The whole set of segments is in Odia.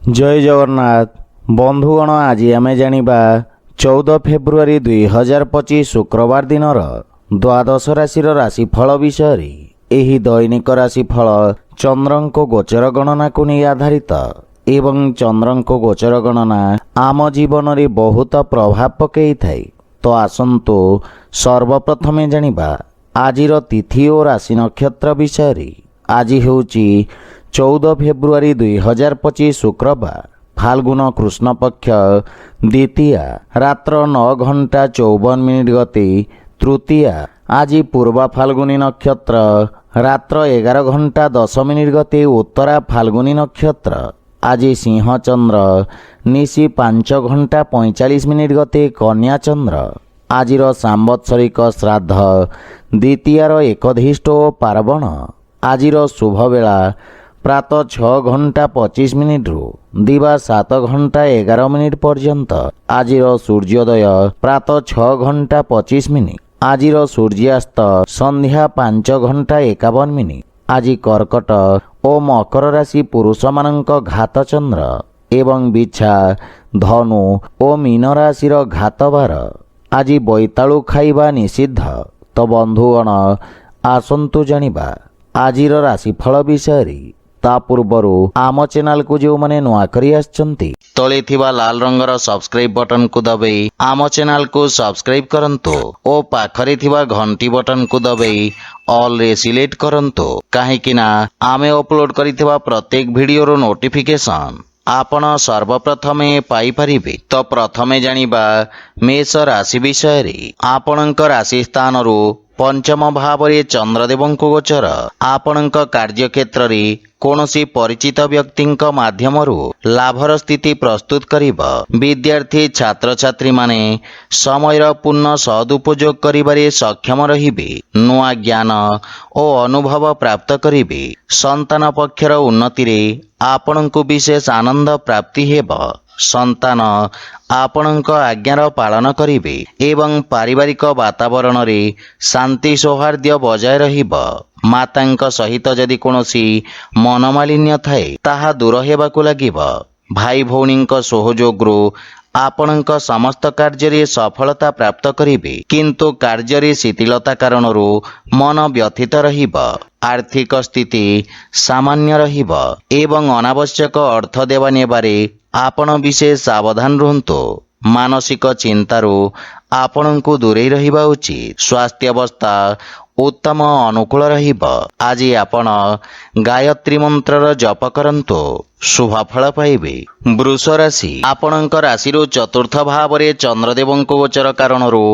जय जगन्नाथ बंधुगण आज आम जानिबा 14 फेब्रुआरी 2025 शुक्रवार दिन द्वादश राशि राशिफल विषय। एही दैनिक राशिफल चंद्रंको गोचर गणना को नहीं आधारित एवं चंद्रंको गोचर गणना आम जीवन रे बहुत प्रभाव पकई थाए। तो आसंतु सर्वप्रथमे जानिबा आजिर तिथि और राशि नक्षत्र विषय। आज हेउची 14 फेब्रुआरी 2025 शुक्रवार फाल्गुन कृष्ण पक्ष द्वितीया रात्र 9:54 गते तृतीया। आज पूर्वा फाल्गुनी नक्षत्र रात्र 11:10 गते उत्तरा फाल्गुनी नक्षत्र। आज सिंह चंद्र निशी 5:45 गते कन्या चंद्र। आजिर सांवत्सरिक श्राद्ध द्वितीयार एकधिष्ट और पार्वण। आजिर शुभ बेला प्रातः 6:25 रु दिवा 7:11 पर्यंत। आजिर सूर्योदय प्रातः 6:25। आजिर सूर्यास्त संध्या 5:51। आज कर्कट और मकर राशि पुरुष मानक घात चंद्र एवं बिछा धनु और मीन राशि घातबार। आज बैतालु खाइबा निषिद्ध। तो बंधुगण आसंतु जानिबा आजिर राशिफल विषय। ता पूर्वरु आम चैनल को जो माने नुआ करी आछंती तळे थिबा लाल रंगर सब्सक्राइब बटन को दबाई आम चैनल को सब्सक्राइब करंतो ओ पाखरे थिबा घंटी बटन को दबाई ऑल रे सिलेक्ट करंतो काहेकि ना आमे अपलोड करिथिबा प्रत्येक वीडियो नोटिफिकेशन आपण सर्वप्रथमे पाई परिबे। तो प्रथमे जानिबा मेष राशि विषय। आपणक राशि स्थान रु पंचम भाव रे चंद्रदेव गोचर। आपणक कार्यक्षेत्र रे कौनसी परिचित व्यक्ति माध्यम लाभर स्थिति प्रस्तुत करिबा। विद्यार्थी छात्र छात्री माने समयर पूर्ण सदुपयोग करिबारे सक्षम रहिबे। नुआ ज्ञान और अनुभव प्राप्त करिबे। संतान पक्षर उन्नति रे आपणको विशेष आनंद प्राप्ति हेबा। संतान आपणक आज्ञार पालन करिबे एवं पारिवारिक वातावरण रे शांति सौहार्द्य बजाय रहिबा। मातांक सहित जदि कोनोसी मनमालिन्य थाए ताहा दूर हेबाकु लागिबा। भाई भौणींक सहयोगरु आपणक समस्त कार्य रे सफलता प्राप्त करिबे किंतु कार्य रे शिथिलता कारणरु मन व्यथित रहिबा। आर्थिक स्थिति सामान्य रहिबा एवं अनावश्यक अर्थ देवा नेबारे आपण विशेष सावधान रुहंतो। मानसिक चिंतारू आपणको दूरे रहिबा उचित। स्वास्थ्य अवस्था उत्तम अनुकूल रहिबा। आज आपण गायत्री मंत्रर जप करंतो शुभ फल पाइबे। वृष राशि आपणक राशिरु चतुर्थ भाव रे चंद्रदेवंको गोचर कारणरु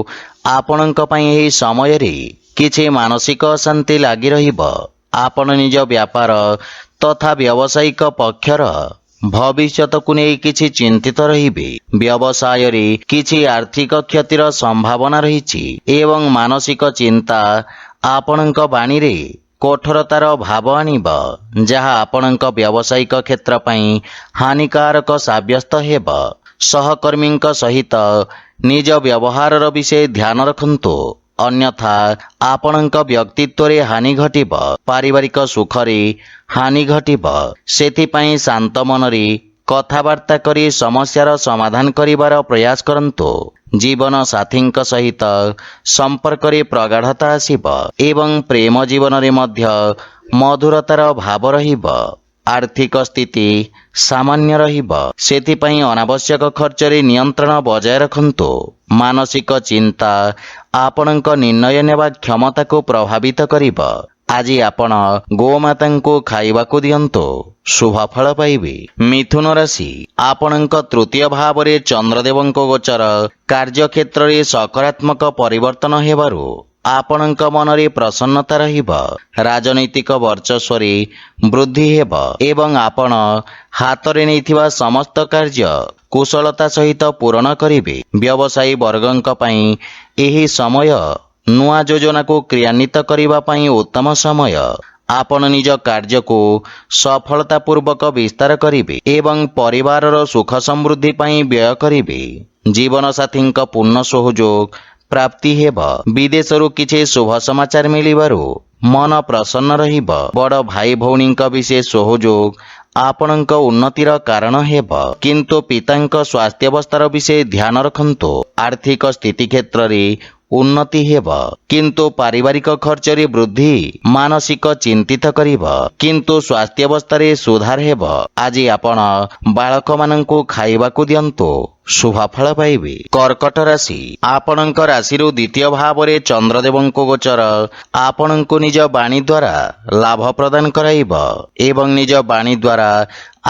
आपणक पई एही समय रे किछि मानसिक अशांति लागि रहिबा। आपण निज व्यापार तथा व्यावसायिक पक्षर भविष्यत को नहीं किछि चिंतित रहिबे। व्यवसाय रे किछि आर्थिक क्षतिर संभावना रहिछि एवं मानसिक चिंता आपणक बाणी रे कठोरतार भाव आनिबा जहा आपणक व्यावसायिक क्षेत्र पई हानिकारक साब्यस्त हेबा। सहकर्मींक सहित निज व्यवहार विषय ध्यान रखंतो अन्यथा आपणक व्यक्तित्व रे हानि घटिबा। पारिवारिक सुख रे हानि घटिबा। सेथिपई शांत मन रे कथावार्ता करी समस्यार समाधान करिवार प्रयास करंतो। जीवन साथींक सहित संपर्क रे प्रगाढ़ता आसीबा एवं प्रेम जीवन रे मध्य मधुरतार भाव रहिबा। आर्थिक स्थिति सामान्य रहिबा। सेथिपई अनावश्यक खर्च रे नियंत्रण बजाय रखंतो। मानसिक चिंता आपणक निर्णय नेवा क्षमता को प्रभावित करिबा। आज आपण गोमाता को खाइबा को दियंतो शुभ फल पाइबे। मिथुन राशि आपणक तृतीय भाव रे चंद्रदेवंको गोचर। कार्यक्षेत्र रे सकारात्मक परिवर्तन हेबारु आपणक मन रे प्रसन्नता रहिबा। राजनैतिक वर्चस्व रे वृद्धि हेबा एवं आपण हाथ रे नैथिबा समस्त कार्य कुशलता सहित पूर्ण करिबे। व्यवसायी वर्गंक पई एही समय नुआ योजना को क्रियान्वित करिबा पई उत्तम समय। आपण निज कार्य को सफलता पूर्वक विस्तार करिबे एवं परिवारर सुख समृद्धि पई व्यय करिबे। जीवन साथींक पूर्ण सहयोग प्राप्ति हेबा। विदेशरू किछि शुभ समाचार मिलिबारु मन प्रसन्न रहिबा। बड़ भाई भौणींक विशेष सहयोग ଆପଣଙ୍କ ଉନ୍ନତିର କାରଣ ହେବ। କିନ୍ତୁ ପିତାଙ୍କ ସ୍ୱାସ୍ଥ୍ୟାବସ୍ଥାର ବିଷୟ ଧ୍ୟାନ ରଖନ୍ତୁ। ଆର୍ଥିକ ସ୍ଥିତି କ୍ଷେତ୍ରରେ ଉନ୍ନତି ହେବ, କିନ୍ତୁ ପାରିବାରିକ ଖର୍ଚ୍ଚରେ ବୃଦ୍ଧି ମାନସିକ ଚିନ୍ତିତ କରିବ, କିନ୍ତୁ ସ୍ୱାସ୍ଥ୍ୟାବସ୍ଥାରେ ସୁଧାର ହେବ। ଆଜି ଆପଣ ବାଳକମାନଙ୍କୁ ଖାଇବାକୁ ଦିଅନ୍ତୁ, ଶୁଭଫଳ ପାଇବେ। କର୍କଟ ରାଶି, ଆପଣଙ୍କ ରାଶିରୁ ଦ୍ୱିତୀୟ ଭାବରେ ଚନ୍ଦ୍ରଦେବଙ୍କ ଗୋଚର ଆପଣଙ୍କୁ ନିଜ ବାଣୀ ଦ୍ୱାରା ଲାଭ ପ୍ରଦାନ କରାଇବ ଏବଂ ନିଜ ବାଣୀ ଦ୍ୱାରା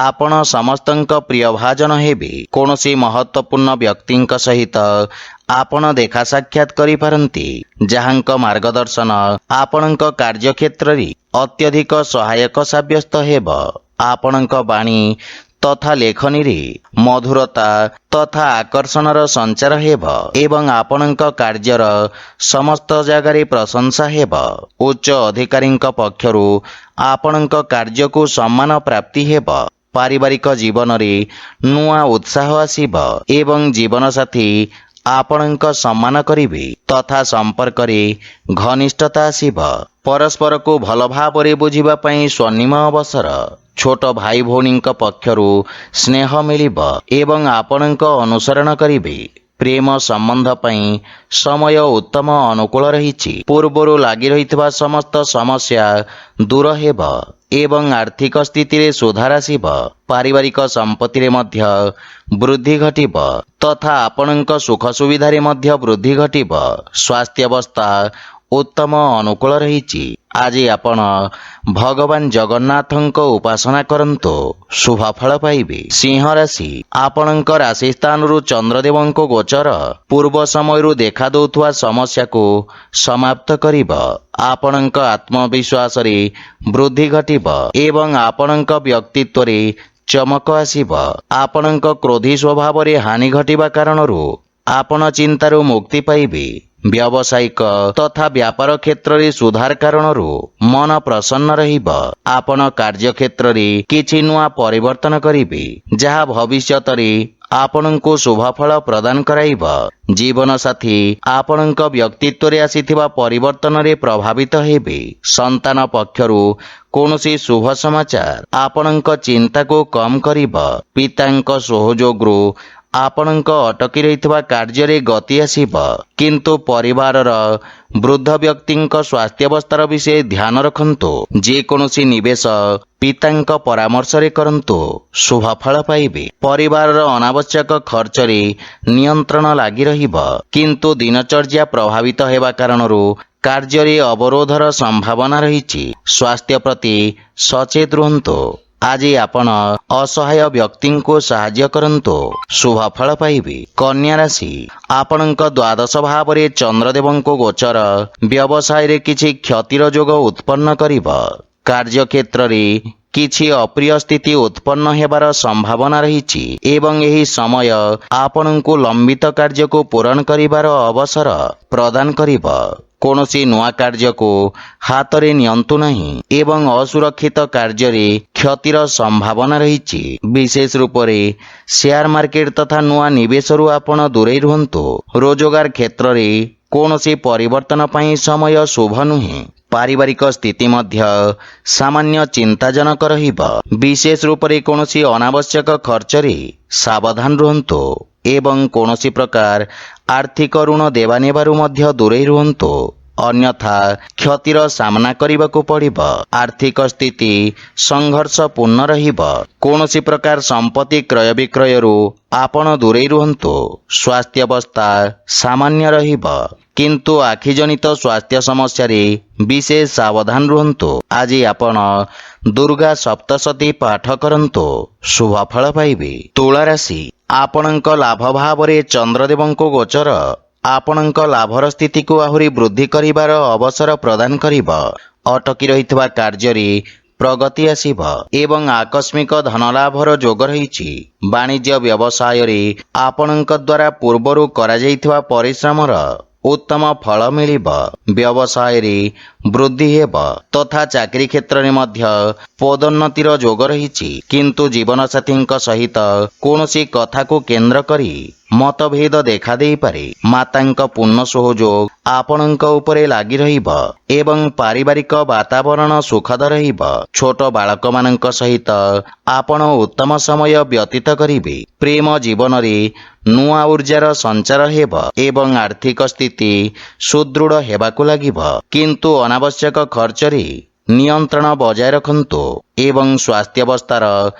ଆପଣ ସମସ୍ତଙ୍କ ପ୍ରିୟ ଭାଜନ ହେବେ। କୌଣସି ମହତ୍ୱପୂର୍ଣ୍ଣ ବ୍ୟକ୍ତିଙ୍କ ସହିତ ଆପଣ ଦେଖା ସାକ୍ଷାତ କରିପାରନ୍ତି, ଯାହାଙ୍କ ମାର୍ଗଦର୍ଶନ ଆପଣଙ୍କ କାର୍ଯ୍ୟକ୍ଷେତ୍ରରେ ଅତ୍ୟଧିକ ସହାୟକ ସାବ୍ୟସ୍ତ ହେବ। ଆପଣଙ୍କ ବାଣୀ ତଥା ଲେଖନୀରେ ମଧୁରତା ତଥା ଆକର୍ଷଣର ସଞ୍ଚାର ହେବ ଏବଂ ଆପଣଙ୍କ କାର୍ଯ୍ୟର ସମସ୍ତ ଜାଗାରେ ପ୍ରଶଂସା ହେବ। ଉଚ୍ଚ ଅଧିକାରୀଙ୍କ ପକ୍ଷରୁ ଆପଣଙ୍କ କାର୍ଯ୍ୟକୁ ସମ୍ମାନ ପ୍ରାପ୍ତି ହେବ। ପାରିବାରିକ ଜୀବନରେ ନୂଆ ଉତ୍ସାହ ଆସିବ ଏବଂ ଜୀବନସାଥୀ ଆପଣଙ୍କ ସମ୍ମାନ କରିବେ ତଥା ସମ୍ପର୍କରେ ଘନିଷ୍ଠତା ଆସିବ। ପରସ୍ପରକୁ ଭଲ ଭାବରେ ବୁଝିବା ପାଇଁ ସ୍ୱର୍ଣ୍ଣିମ ଅବସର। ଛୋଟ ଭାଇ ଭଉଣୀଙ୍କ ପକ୍ଷରୁ ସ୍ନେହ ମିଳିବ ଏବଂ ଆପଣଙ୍କ ଅନୁସରଣ କରିବେ। ପ୍ରେମ ସମ୍ବନ୍ଧ ପାଇଁ ସମୟ ଉତ୍ତମ ଅନୁକୂଳ ରହିଛି। ପୂର୍ବରୁ ଲାଗି ରହିଥିବା ସମସ୍ତ ସମସ୍ୟା ଦୂର ହେବ ଏବଂ ଆର୍ଥିକ ସ୍ଥିତିରେ ସୁଧାର ଆସିବ। ପାରିବାରିକ ସମ୍ପତ୍ତିରେ ମଧ୍ୟ ବୃଦ୍ଧି ଘଟିବ ତଥା ଆପଣଙ୍କ ସୁଖ ସୁବିଧାରେ ମଧ୍ୟ ବୃଦ୍ଧି ଘଟିବ। ସ୍ୱାସ୍ଥ୍ୟାବସ୍ଥା ଉତ୍ତମ ଅନୁକୂଳ ରହିଛି। ଆଜି ଆପଣ ଭଗବାନ ଜଗନ୍ନାଥଙ୍କ ଉପାସନା କରନ୍ତୁ, ଶୁଭଫଳ ପାଇବେ। ସିଂହ ରାଶି, ଆପଣଙ୍କ ରାଶି ସ୍ଥାନରୁ ଚନ୍ଦ୍ରଦେବଙ୍କ ଗୋଚର ପୂର୍ବ ସମୟରୁ ଦେଖା ଦେଉଥିବା ସମସ୍ୟାକୁ ସମାପ୍ତ କରିବ। ଆପଣଙ୍କ ଆତ୍ମବିଶ୍ୱାସରେ ବୃଦ୍ଧି ଘଟିବ ଏବଂ ଆପଣଙ୍କ ବ୍ୟକ୍ତିତ୍ୱରେ ଚମକ ଆସିବ। ଆପଣଙ୍କ କ୍ରୋଧୀ ସ୍ୱଭାବରେ ହାନି ଘଟିବା କାରଣରୁ ଆପଣ ଚିନ୍ତାରୁ ମୁକ୍ତି ପାଇବେ। ବ୍ୟବସାୟିକ ତଥା ବ୍ୟାପାର କ୍ଷେତ୍ରରେ ସୁଧାର କାରଣରୁ ମନ ପ୍ରସନ୍ନ ରହିବ। ଆପଣ କାର୍ଯ୍ୟକ୍ଷେତ୍ରରେ କିଛି ନୂଆ ପରିବର୍ତ୍ତନ କରିବେ, ଯାହା ଭବିଷ୍ୟତରେ ଆପଣଙ୍କୁ ଶୁଭଫଳ ପ୍ରଦାନ କରାଇବ। ଜୀବନସାଥୀ ଆପଣଙ୍କ ବ୍ୟକ୍ତିତ୍ୱରେ ଆସିଥିବା ପରିବର୍ତ୍ତନରେ ପ୍ରଭାବିତ ହେବେ। ସନ୍ତାନ ପକ୍ଷରୁ କୌଣସି ଶୁଭ ସମାଚାର ଆପଣଙ୍କ ଚିନ୍ତାକୁ କମ୍ କରିବ। ପିତାଙ୍କ ସହଯୋଗରୁ ଆପଣଙ୍କ ଅଟକି ରହିଥିବା କାର୍ଯ୍ୟରେ ଗତି ଆସିବ, କିନ୍ତୁ ପରିବାରର ବୃଦ୍ଧ ବ୍ୟକ୍ତିଙ୍କ ସ୍ୱାସ୍ଥ୍ୟାବସ୍ଥାର ବିଷୟ ଧ୍ୟାନ ରଖନ୍ତୁ। ଯେକୌଣସି ନିବେଶ ପିତାଙ୍କ ପରାମର୍ଶରେ କରନ୍ତୁ, ଶୁଭଫଳ ପାଇବେ। ପରିବାରର ଅନାବଶ୍ୟକ ଖର୍ଚ୍ଚରେ ନିୟନ୍ତ୍ରଣ ଲାଗି ରହିବ, କିନ୍ତୁ ଦିନଚର୍ଯ୍ୟା ପ୍ରଭାବିତ ହେବା କାରଣରୁ କାର୍ଯ୍ୟରେ ଅବରୋଧର ସମ୍ଭାବନା ରହିଛି। ସ୍ୱାସ୍ଥ୍ୟ ପ୍ରତି ସଚେତ ରୁହନ୍ତୁ। ଆଜି ଆପଣ ଅସହାୟ ବ୍ୟକ୍ତିଙ୍କୁ ସାହାଯ୍ୟ କରନ୍ତୁ, ଶୁଭଫଳ ପାଇବେ। କନ୍ୟା ରାଶି, ଆପଣଙ୍କ ଦ୍ୱାଦଶ ଭାବରେ ଚନ୍ଦ୍ରଦେବଙ୍କ ଗୋଚର ବ୍ୟବସାୟରେ କିଛି କ୍ଷତିର ଯୋଗ ଉତ୍ପନ୍ନ କରିବ। କାର୍ଯ୍ୟକ୍ଷେତ୍ରରେ କିଛି ଅପ୍ରିୟ ସ୍ଥିତି ଉତ୍ପନ୍ନ ହେବାର ସମ୍ଭାବନା ରହିଛି ଏବଂ ଏହି ସମୟ ଆପଣଙ୍କୁ ଲମ୍ବିତ କାର୍ଯ୍ୟକୁ ପୂରଣ କରିବାର ଅବସର ପ୍ରଦାନ କରିବ। କୌଣସି ନୂଆ କାର୍ଯ୍ୟକୁ ହାତରେ ନିଅନ୍ତୁ ନାହିଁ ଏବଂ ଅସୁରକ୍ଷିତ କାର୍ଯ୍ୟରେ କ୍ଷତିର ସମ୍ଭାବନା ରହିଛି। ବିଶେଷ ରୂପରେ ସେୟାର ମାର୍କେଟ ତଥା ନୂଆ ନିବେଶରୁ ଆପଣ ଦୂରେଇ ରୁହନ୍ତୁ। ରୋଜଗାର କ୍ଷେତ୍ରରେ କୌଣସି ପରିବର୍ତ୍ତନ ପାଇଁ ସମୟ ଶୁଭ ନୁହେଁ। ପାରିବାରିକ ସ୍ଥିତି ମଧ୍ୟ ସାମାନ୍ୟ ଚିନ୍ତାଜନକ ରହିବ। ବିଶେଷ ରୂପରେ କୌଣସି ଅନାବଶ୍ୟକ ଖର୍ଚ୍ଚରେ ସାବଧାନ ରୁହନ୍ତୁ ଏବଂ କୌଣସି ପ୍ରକାର ଆର୍ଥିକ ଋଣ ଦେବା ନେବାରୁ ମଧ୍ୟ ଦୂରେଇ ରୁହନ୍ତୁ, ଅନ୍ୟଥା କ୍ଷତିର ସାମ୍ନା କରିବାକୁ ପଡ଼ିବ। ଆର୍ଥିକ ସ୍ଥିତି ସଂଘର୍ଷପୂର୍ଣ୍ଣ ରହିବ। କୌଣସି ପ୍ରକାର ସମ୍ପତ୍ତି କ୍ରୟ ବିକ୍ରୟରୁ ଆପଣ ଦୂରେଇ ରୁହନ୍ତୁ। ସ୍ୱାସ୍ଥ୍ୟାବସ୍ଥା ସାମାନ୍ୟ ରହିବ, କିନ୍ତୁ ଆଖିଜନିତ ସ୍ୱାସ୍ଥ୍ୟ ସମସ୍ୟାରେ ବିଶେଷ ସାବଧାନ ରୁହନ୍ତୁ। ଆଜି ଆପଣ ଦୁର୍ଗା ସପ୍ତଶତୀ ପାଠ କରନ୍ତୁ, ଶୁଭଫଳ ପାଇବେ। ତୁଳା ରାଶି, ଆପଣଙ୍କ ଲାଭ ଭାବରେ ଚନ୍ଦ୍ରଦେବଙ୍କ ଗୋଚର ଆପଣଙ୍କ ଲାଭର ସ୍ଥିତିକୁ ଆହୁରି ବୃଦ୍ଧି କରିବାର ଅବସର ପ୍ରଦାନ କରିବ। ଅଟକି ରହିଥିବା କାର୍ଯ୍ୟରେ ପ୍ରଗତି ଆସିବ ଏବଂ ଆକସ୍ମିକ ଧନଲାଭର ଯୋଗ ରହିଛି। ବାଣିଜ୍ୟ ବ୍ୟବସାୟରେ ଆପଣଙ୍କ ଦ୍ୱାରା ପୂର୍ବରୁ କରାଯାଇଥିବା ପରିଶ୍ରମର ଉତ୍ତମ ଫଳ ମିଳିବ। ବ୍ୟବସାୟରେ ବୃଦ୍ଧି ହେବ ତଥା ଚାକିରି କ୍ଷେତ୍ରରେ ମଧ୍ୟ ପଦୋନ୍ନତିର ଯୋଗ ରହିଛି, କିନ୍ତୁ ଜୀବନସାଥୀଙ୍କ ସହିତ କୌଣସି କଥାକୁ କେନ୍ଦ୍ର କରି ମତଭେଦ ଦେଖାଦେଇପାରେ। ମାତାଙ୍କ ପୂର୍ଣ୍ଣ ସହଯୋଗ ଆପଣଙ୍କ ଉପରେ ଲାଗି ରହିବ ଏବଂ ପାରିବାରିକ ବାତାବରଣ ସୁଖଦ ରହିବ। ଛୋଟ ବାଳକମାନଙ୍କ ସହିତ ଆପଣ ଉତ୍ତମ ସମୟ ବ୍ୟତୀତ କରିବେ। ପ୍ରେମ ଜୀବନରେ ନୂଆ ଉର୍ଜାର ସଞ୍ଚାର ହେବ ଏବଂ ଆର୍ଥିକ ସ୍ଥିତି ସୁଦୃଢ଼ ହେବାକୁ ଲାଗିବ। କିନ୍ତୁ ଅନାବଶ୍ୟକ ଖର୍ଚ୍ଚରେ ନିୟନ୍ତ୍ରଣ ବଜାୟ ରଖନ୍ତୁ ଏବଂ ସ୍ୱାସ୍ଥ୍ୟାବସ୍ଥାର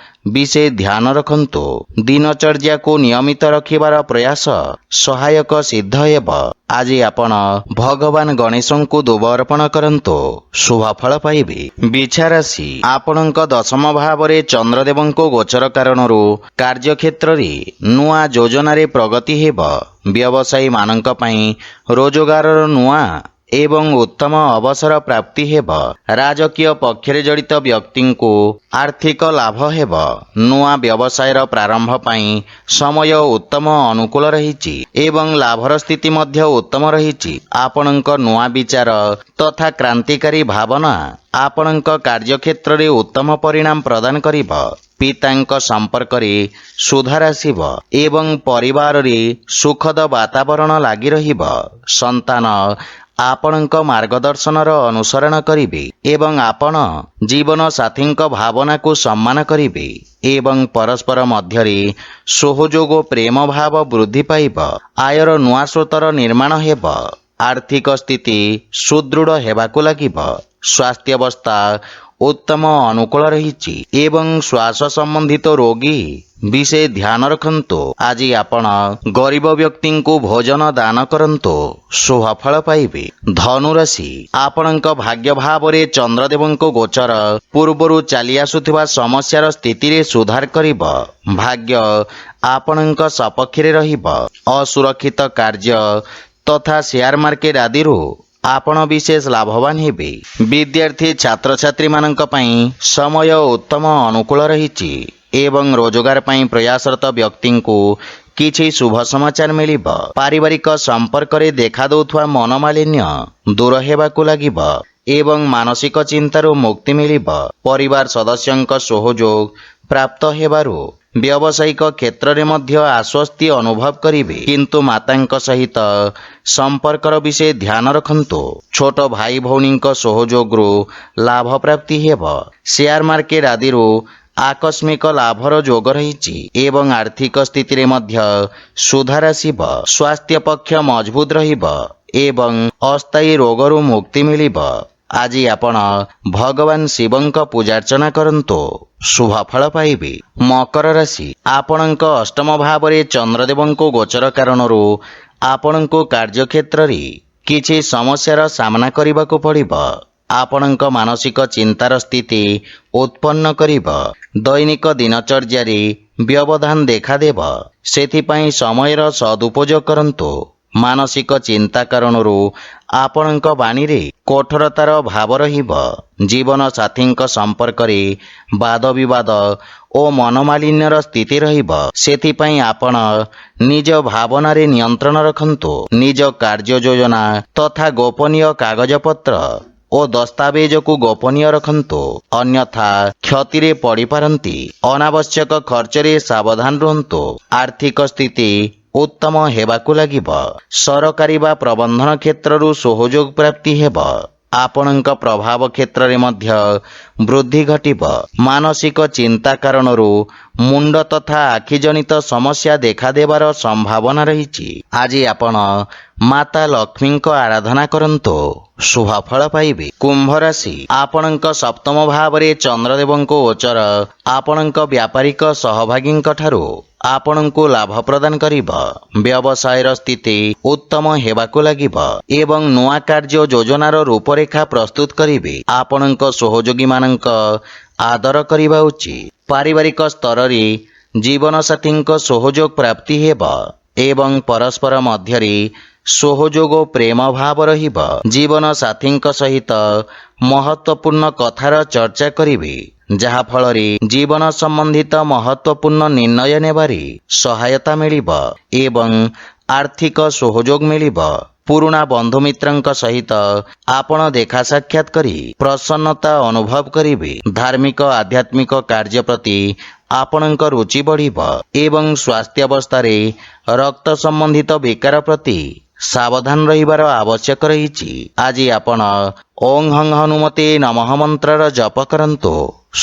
ବିଶେଷ ଧ୍ୟାନ ରଖନ୍ତୁ। ଦିନଚର୍ଯ୍ୟାକୁ ନିୟମିତ ରଖିବାର ପ୍ରୟାସ ସହାୟକ ସିଦ୍ଧ ହେବ। ଆଜି ଆପଣ ଭଗବାନ ଗଣେଶଙ୍କୁ ଦୁବ ଅର୍ପଣ କରନ୍ତୁ, ଶୁଭଫଳ ପାଇବେ। ବିଛାରାଶି, ଆପଣଙ୍କ ଦଶମ ଭାବରେ ଚନ୍ଦ୍ରଦେବଙ୍କ ଗୋଚର କାରଣରୁ କାର୍ଯ୍ୟକ୍ଷେତ୍ରରେ ନୂଆ ଯୋଜନାରେ ପ୍ରଗତି ହେବ। ବ୍ୟବସାୟୀମାନଙ୍କ ପାଇଁ ରୋଜଗାରର ନୂଆ ଏବଂ ଉତ୍ତମ ଅବସର ପ୍ରାପ୍ତି ହେବ। ରାଜକୀୟ ପକ୍ଷରେ ଜଡ଼ିତ ବ୍ୟକ୍ତିଙ୍କୁ ଆର୍ଥିକ ଲାଭ ହେବ। ନୂଆ ବ୍ୟବସାୟର ପ୍ରାରମ୍ଭ ପାଇଁ ସମୟ ଉତ୍ତମ ଅନୁକୂଳ ରହିଛି ଏବଂ ଲାଭର ସ୍ଥିତି ମଧ୍ୟ ଉତ୍ତମ ରହିଛି। ଆପଣଙ୍କ ନୂଆ ବିଚାର ତଥା କ୍ରାନ୍ତିକାରୀ ଭାବନା ଆପଣଙ୍କ କାର୍ଯ୍ୟକ୍ଷେତ୍ରରେ ଉତ୍ତମ ପରିଣାମ ପ୍ରଦାନ କରିବ। ପିତାଙ୍କ ସମ୍ପର୍କରେ ସୁଧାର ଆସିବ ଏବଂ ପରିବାରରେ ସୁଖଦ ବାତାବରଣ ଲାଗି ରହିବ। ସନ୍ତାନ ଆପଣଙ୍କ ମାର୍ଗଦର୍ଶନର ଅନୁସରଣ କରିବେ ଏବଂ ଆପଣ ଜୀବନ ସାଥୀଙ୍କ ଭାବନାକୁ ସମ୍ମାନ କରିବେ ଏବଂ ପରସ୍ପର ମଧ୍ୟରେ ସହଯୋଗ ଓ ପ୍ରେମ ଭାବ ବୃଦ୍ଧି ପାଇବ। ଆୟର ନୂଆ ସ୍ରୋତର ନିର୍ମାଣ ହେବ। ଆର୍ଥିକ ସ୍ଥିତି ସୁଦୃଢ଼ ହେବାକୁ ଲାଗିବ। ସ୍ୱାସ୍ଥ୍ୟାବସ୍ଥା ଉତ୍ତମ ଅନୁକୂଳ ରହିଛି ଏବଂ ଶ୍ୱାସ ସମ୍ବନ୍ଧିତ ରୋଗୀ ବିଶେଷ ଧ୍ୟାନ ରଖନ୍ତୁ। ଆଜି ଆପଣ ଗରିବ ବ୍ୟକ୍ତିଙ୍କୁ ଭୋଜନ ଦାନ କରନ୍ତୁ, ଶୁଭଫଳ ପାଇବେ। ଧନୁରାଶି, ଆପଣଙ୍କ ଭାଗ୍ୟ ଭାବରେ ଚନ୍ଦ୍ରଦେବଙ୍କ ଗୋଚର ପୂର୍ବରୁ ଚାଲି ଆସୁଥିବା ସମସ୍ୟାର ସ୍ଥିତିରେ ସୁଧାର କରିବ। ଭାଗ୍ୟ ଆପଣଙ୍କ ସପକ୍ଷରେ ରହିବ। ଅସୁରକ୍ଷିତ କାର୍ଯ୍ୟ ତଥା ସେୟାର ମାର୍କେଟ ଆଦିରୁ ଆପଣ ବିଶେଷ ଲାଭବାନ ହେବେ। ବିଦ୍ୟାର୍ଥୀ ଛାତ୍ରଛାତ୍ରୀମାନଙ୍କ ପାଇଁ ସମୟ ଉତ୍ତମ ଅନୁକୂଳ ରହିଛି ଏବଂ ରୋଜଗାର ପାଇଁ ପ୍ରୟାସରତ ବ୍ୟକ୍ତିଙ୍କୁ କିଛି ଶୁଭ ସମାଚାର ମିଳିବ। ପାରିବାରିକ ସମ୍ପର୍କରେ ଦେଖାଦେଉଥିବା ମନୋମାଳିନ୍ୟ ଦୂର ହେବାକୁ ଲାଗିବ ଏବଂ ମାନସିକ ଚିନ୍ତାରୁ ମୁକ୍ତି ମିଳିବ। ପରିବାର ସଦସ୍ୟଙ୍କ ସହଯୋଗ ପ୍ରାପ୍ତ ହେବାରୁ ବ୍ୟବସାୟିକ କ୍ଷେତ୍ରରେ ମଧ୍ୟ ଆଶ୍ୱସ୍ତି ଅନୁଭବ କରିବେ। କିନ୍ତୁ ମାତାଙ୍କ ସହିତ ସମ୍ପର୍କର ବିଷୟ ଧ୍ୟାନ ରଖନ୍ତୁ। ଛୋଟ ଭାଇ ଭଉଣୀଙ୍କ ସହଯୋଗରୁ ଲାଭ ପ୍ରାପ୍ତି ହେବ। ସେୟାର ମାର୍କେଟ ଆଦିରୁ ଆକସ୍ମିକ ଲାଭର ଯୋଗ ରହିଛି ଏବଂ ଆର୍ଥିକ ସ୍ଥିତିରେ ମଧ୍ୟ ସୁଧାର ଆସିବ। ସ୍ୱାସ୍ଥ୍ୟ ପକ୍ଷ ମଜବୁତ ରହିବ ଏବଂ ଅସ୍ଥାୟୀ ରୋଗରୁ ମୁକ୍ତି ମିଳିବ। ଆଜି ଆପଣ ଭଗବାନ ଶିବଙ୍କ ପୂଜାର୍ଚ୍ଚନା କରନ୍ତୁ, ଶୁଭଫଳ ପାଇବେ। ମକର ରାଶି, ଆପଣଙ୍କ ଅଷ୍ଟମ ଭାବରେ ଚନ୍ଦ୍ରଦେବଙ୍କ ଗୋଚର କାରଣରୁ ଆପଣଙ୍କୁ କାର୍ଯ୍ୟକ୍ଷେତ୍ରରେ କିଛି ସମସ୍ୟାର ସାମ୍ନା କରିବାକୁ ପଡ଼ିବ। ଆପଣଙ୍କ ମାନସିକ ଚିନ୍ତାର ସ୍ଥିତି ଉତ୍ପନ୍ନ କରିବ। ଦୈନିକ ଦିନଚର୍ଯ୍ୟାରେ ବ୍ୟବଧାନ ଦେଖାଦେବ। ସେଥିପାଇଁ ସମୟର ସଦୁପଯୋଗ କରନ୍ତୁ। ମାନସିକ ଚିନ୍ତା କାରଣରୁ ଆପଣଙ୍କ ବାଣୀରେ କଠୋରତାର ଭାବ ରହିବ। ଜୀବନ ସାଥୀଙ୍କ ସମ୍ପର୍କରେ ବାଦବିବାଦ ଓ ମନୋମାଳିନ୍ୟର ସ୍ଥିତି ରହିବ। ସେଥିପାଇଁ ଆପଣ ନିଜ ଭାବନାରେ ନିୟନ୍ତ୍ରଣ ରଖନ୍ତୁ। ନିଜ କାର୍ଯ୍ୟ ଯୋଜନା ତଥା ଗୋପନୀୟ କାଗଜପତ୍ର ଓ ଦସ୍ତାବେଜକୁ ଗୋପନୀୟ ରଖନ୍ତୁ, ଅନ୍ୟଥା କ୍ଷତିରେ ପଡ଼ିପାରନ୍ତି। ଅନାବଶ୍ୟକ ଖର୍ଚ୍ଚରେ ସାବଧାନ ରୁହନ୍ତୁ। ଆର୍ଥିକ ସ୍ଥିତି ଉତ୍ତମ ହେବାକୁ ଲାଗିବ। ସରକାରୀ ବା ପ୍ରବନ୍ଧନ କ୍ଷେତ୍ରରୁ ସହଯୋଗ ପ୍ରାପ୍ତି ହେବ। ଆପଣଙ୍କ ପ୍ରଭାବ କ୍ଷେତ୍ରରେ ମଧ୍ୟ ବୃଦ୍ଧି ଘଟିବ। ମାନସିକ ଚିନ୍ତା କାରଣରୁ ମୁଣ୍ଡ ତଥା ଆଖିଜନିତ ସମସ୍ୟା ଦେଖାଦେବାର ସମ୍ଭାବନା ରହିଛି। ଆଜି ଆପଣ ମାତା ଲକ୍ଷ୍ମୀଙ୍କ ଆରାଧନା କରନ୍ତୁ, ଶୁଭଫଳ ପାଇବେ। କୁମ୍ଭ ରାଶି, ଆପଣଙ୍କ ସପ୍ତମ ଭାବରେ ଚନ୍ଦ୍ରଦେବଙ୍କ ଗୋଚର ଆପଣଙ୍କ ବ୍ୟାପାରିକ ସହଭାଗୀଙ୍କ ଠାରୁ ଆପଣଙ୍କୁ ଲାଭ ପ୍ରଦାନ କରିବ। ବ୍ୟବସାୟର ସ୍ଥିତି ଉତ୍ତମ ହେବାକୁ ଲାଗିବ ଏବଂ ନୂଆ କାର୍ଯ୍ୟ ଯୋଜନାର ରୂପରେଖା ପ୍ରସ୍ତୁତ କରିବେ। ଆପଣଙ୍କ ସହଯୋଗୀମାନଙ୍କ ଆଦର କରିବା ଉଚିତ। ପାରିବାରିକ ସ୍ତରରେ ଜୀବନସାଥୀଙ୍କ ସହଯୋଗ ପ୍ରାପ୍ତି ହେବ ଏବଂ ପରସ୍ପର ମଧ୍ୟରେ ସହଯୋଗ ଓ ପ୍ରେମ ଭାବ ରହିବ। ଜୀବନ ସାଥୀଙ୍କ ସହିତ ମହତ୍ୱପୂର୍ଣ୍ଣ କଥାର ଚର୍ଚ୍ଚା କରିବେ, ଯାହାଫଳରେ ଜୀବନ ସମ୍ବନ୍ଧିତ ମହତ୍ୱପୂର୍ଣ୍ଣ ନିର୍ଣ୍ଣୟ ନେବାରେ ସହାୟତା ମିଳିବ ଏବଂ ଆର୍ଥିକ ସହଯୋଗ ମିଳିବ। ପୁରୁଣା ବନ୍ଧୁମିତ୍ରଙ୍କ ସହିତ ଆପଣ ଦେଖା ସାକ୍ଷାତ କରି ପ୍ରସନ୍ନତା ଅନୁଭବ କରିବେ। ଧାର୍ମିକ ଆଧ୍ୟାତ୍ମିକ କାର୍ଯ୍ୟ ପ୍ରତି ଆପଣଙ୍କ ରୁଚି ବଢ଼ିବ ଏବଂ ସ୍ୱାସ୍ଥ୍ୟାବସ୍ଥାରେ ରକ୍ତ ସମ୍ବନ୍ଧିତ ବିକାର ପ୍ରତି ସାବଧାନ ରହିବାର ଆବଶ୍ୟକ ରହିଛି। ଆଜି ଆପଣ ଓଂ ହଂ ହନୁମତେ ନମଃ ମନ୍ତ୍ରର ଜପ କରନ୍ତୁ,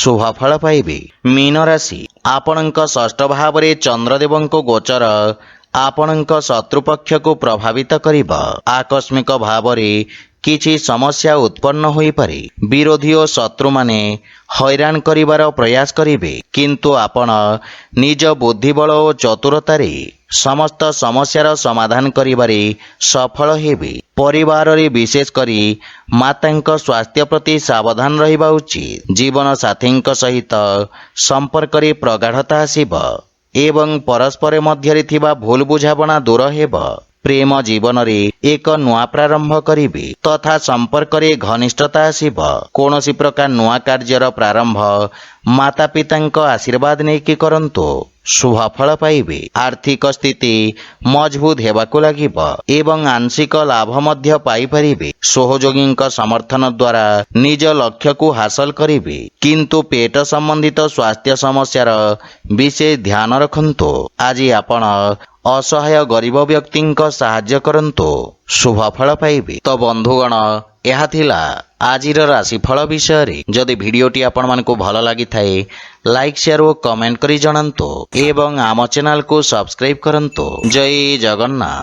ଶୁଭ ଫଳ ପାଇବେ। ମୀନ ରାଶି, ଆପଣଙ୍କ ଷଷ୍ଠ ଭାବରେ ଚନ୍ଦ୍ରଦେବଙ୍କ ଗୋଚର ଆପଣଙ୍କ ଶତ୍ରୁପକ୍ଷକୁ ପ୍ରଭାବିତ କରିବ। ଆକସ୍ମିକ ଭାବରେ କିଛି ସମସ୍ୟା ଉତ୍ପନ୍ନ ହୋଇପାରେ। ବିରୋଧୀ ଓ ଶତ୍ରୁମାନେ ହଇରାଣ କରିବାର ପ୍ରୟାସ କରିବେ, କିନ୍ତୁ ଆପଣ ନିଜ ବୁଦ୍ଧିବଳ ଓ ଚତୁରତାରେ ସମସ୍ତ ସମସ୍ୟାର ସମାଧାନ କରିବାରେ ସଫଳ ହେବେ। ପରିବାରରେ ବିଶେଷ କରି ମାତାଙ୍କ ସ୍ୱାସ୍ଥ୍ୟ ପ୍ରତି ସାବଧାନ ରହିବା ଉଚିତ। ଜୀବନସାଥୀଙ୍କ ସହିତ ସମ୍ପର୍କରେ ପ୍ରଗାଢ଼ତା ଆସିବ ଏବଂ ପରସ୍ପର ମଧ୍ୟରେ ଥିବା ଭୁଲ ବୁଝାମଣା ଦୂର ହେବ। ପ୍ରେମ ଜୀବନରେ ଏକ ନୂଆ ପ୍ରାରମ୍ଭ କରିବେ ତଥା ସମ୍ପର୍କରେ ଘନିଷ୍ଠତା ଆସିବ। କୌଣସି ପ୍ରକାର ନୂଆ କାର୍ଯ୍ୟର ପ୍ରାରମ୍ଭ ମାତା ପିତାଙ୍କ ଆଶୀର୍ବାଦ ନେଇକି କରନ୍ତୁ, ଶୁଭ ଫଳ ପାଇବେ। ଆର୍ଥିକ ସ୍ଥିତି ମଜବୁତ ହେବାକୁ ଲାଗିବ ଏବଂ ଆଂଶିକ ଲାଭ ମଧ୍ୟ ପାଇପାରିବେ। ସହଯୋଗୀଙ୍କ ସମର୍ଥନ ଦ୍ୱାରା ନିଜ ଲକ୍ଷ୍ୟକୁ ହାସଲ କରିବେ, କିନ୍ତୁ ପେଟ ସମ୍ବନ୍ଧିତ ସ୍ୱାସ୍ଥ୍ୟ ସମସ୍ୟାର ବିଶେଷ ଧ୍ୟାନ ରଖନ୍ତୁ। ଆଜି ଆପଣ ଅସହାୟ ଗରିବ ବ୍ୟକ୍ତିଙ୍କ ସାହାଯ୍ୟ କରନ୍ତୁ, ଶୁଭ ଫଳ ପାଇବେ। ତ ବନ୍ଧୁଗଣ, ଏହା ଥିଲା ଆଜିର ରାଶିଫଳ ବିଷୟରେ। ଯଦି ଭିଡ଼ିଓଟି ଆପଣମାନଙ୍କୁ ଭଲ ଲାଗିଥାଏ, ଲାଇକ୍, ସେୟାର ଓ କମେଣ୍ଟ କରି ଜଣାନ୍ତୁ ଏବଂ ଆମ ଚ୍ୟାନେଲକୁ ସବସ୍କ୍ରାଇବ୍ କରନ୍ତୁ। ଜୟ ଜଗନ୍ନାଥ।